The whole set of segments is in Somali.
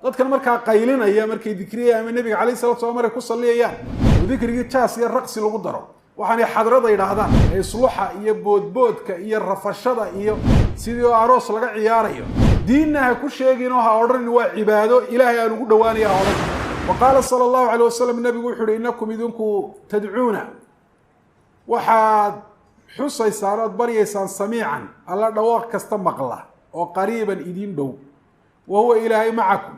dadkan markaa qaylinaya markay dikriyayaan ama nabiga kaleey salaatu salaam markay ku saliyayaan dikrigi taas iyo raqsi lagu daro waxaan xadrada yiraahdaan isluxa iyo boodboodka iyo rafashada iyo sidoo aroos laga ciyaarayo diinaha ku sheegino ha oran waa cibaado ilaahay aan ugu dhawaanayaa oran waqala sallallahu alayhi wasallam nabigu wuxuu inakum idinku tad'uuna waxaad xusaysaan oo baryaysaan samiican alla dhawaaq kasta maqla oo qariiban idin dhow وهو إلهي معكم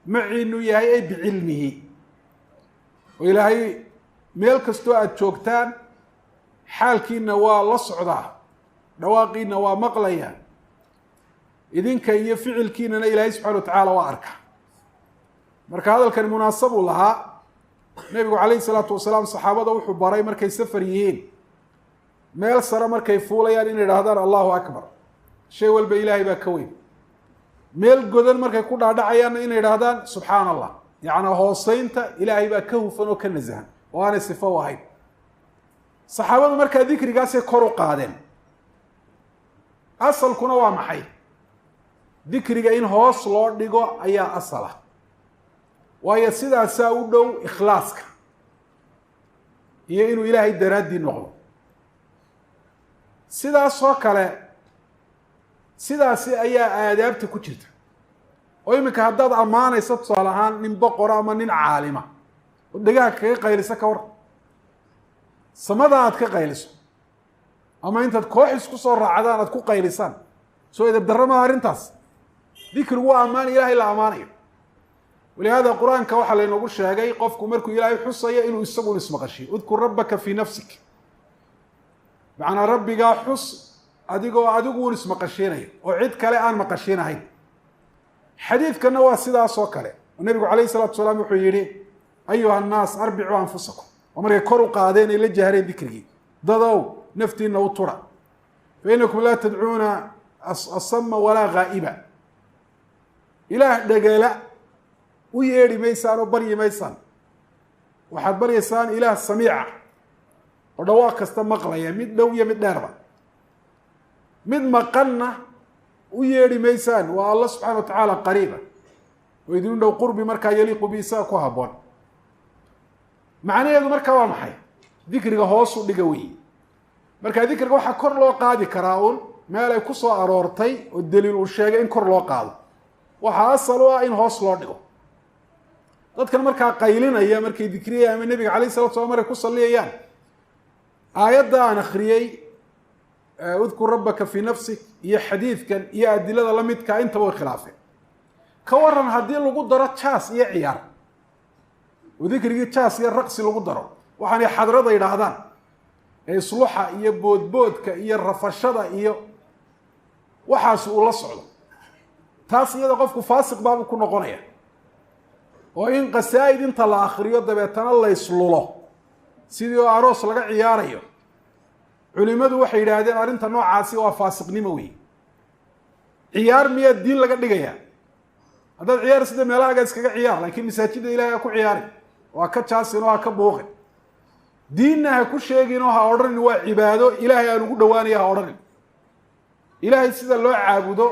معي إنه يهي بعلمه وإلهي ميلك استوى تشوكتان حالكي نوا لصعدا نواقي نوا مقليا إذن كي يفعل كينا إلهي سبحانه وتعالى وأركا مركا هذا كان مناسب لها النبي عليه الصلاة والسلام صحابة وحو باراي مركا سفريين ميل سرى مركا يفوليان إن الهدار الله أكبر شيء والبا إلهي باكوين meel godan markay ku dhaadhacayaan inay yiraahdaan subhanallah yaana hooseynta ilaahay baa ka hufan oo ka nazahan oo aan sifo wahayn saxaabadu marka dhikrigaas ay kor u qaadeen asalkuna waa maxay dhikriga in hoos loo dhigo ayaa asala waayo sidaas u dhow ikhlaaska iyo inuu ilaahay daraadii noqdo sidaas oo kale sidaasi ayaa aadaabta ku jirta oo imika haddaad ammaanayso tusaale ahaan nin boqor ama nin caalima oo dhagaha kaga qaylisa ka war samada aad ka qayliso ama intaad koox isku soo raacdaan aad ku qaylisaan soo idab darrama arrintaas dikrigu waa ammaan ilaahay la ammaanayo ولهذا القرآن كوحا لينوغو شاقي قفكو مركو إلهي حصيا إنو يساقو نسمقشي اذكر ربك في نفسك معنى ربي قا حص أدقو نس مقشينه وعيد كلا آن مقشينه حديث كان هو سيدا سوكله والنبي عليه الصلاة والسلام يقول أيها الناس أربعوا أنفسكم ومر يكروا قادين إلى الجهرين ذكره ضدوا نفتي إنه ترى فإنكم لا تدعون الصم ولا غائبا إله دقيلة ويري ميسان وبري ميسان وحد بري يسان إله السميع ودواك استمقلا يمد لو يمد ناربا من مقلنا ويري ميسان والله سبحانه وتعالى قريبا ويدون له قرب مركا يليق بيساك وهبون معنى يدو مركا وامحي ذكرك هوسو دقوي مركا ذكرك وحا كور لو قادي كراون ما لا يكسو أرورتي والدليل والشيء إن كور لو قادي وحا أصلوا إن هوس لو دقو dadkan marka qaylinaya markay dikriyayaan nabiga kaleey salaatu salaam markay ku saliyayaan aayada aan akhriyay اذكر ربك في نفسك يا حديث كان يا أدلة لميت كأنت وخلافه كورن هذه اللي قدرت شاس يا عيار وذكر شاس يا الرقص اللي قدره وحنا حضرة إلى هذا يصلحها يا بود كيا الرفشة يا وحاسوا الله صعد تاس يا قفك فاسق باب كنا قنية وإن قسايد انت الآخرية دبيتنا الله يصلله سيدي عروس لقى عياريه culimadu waxay yiraahdeen arinta noocaasi waa faasiqnimo weey ciyaar miya diin laga dhigaya hadad ciyaar sida meelaha iskaga ciyaar laakiin masaajida ilaahay ku ciyaari waa ka jaasino waa ka booqay diinaha ku sheegino ha oran waa cibaado ilaahay aan ugu dhawaanayaa ha oran ilaahay sida loo caabudo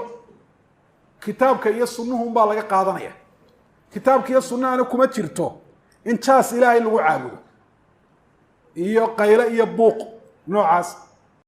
kitaabka iyo sunnuhu baa laga qaadanaya kitaabka iyo sunnaha kuma jirto in jaas ilaahay lagu caabudo iyo qaylo iyo buuq نوعاس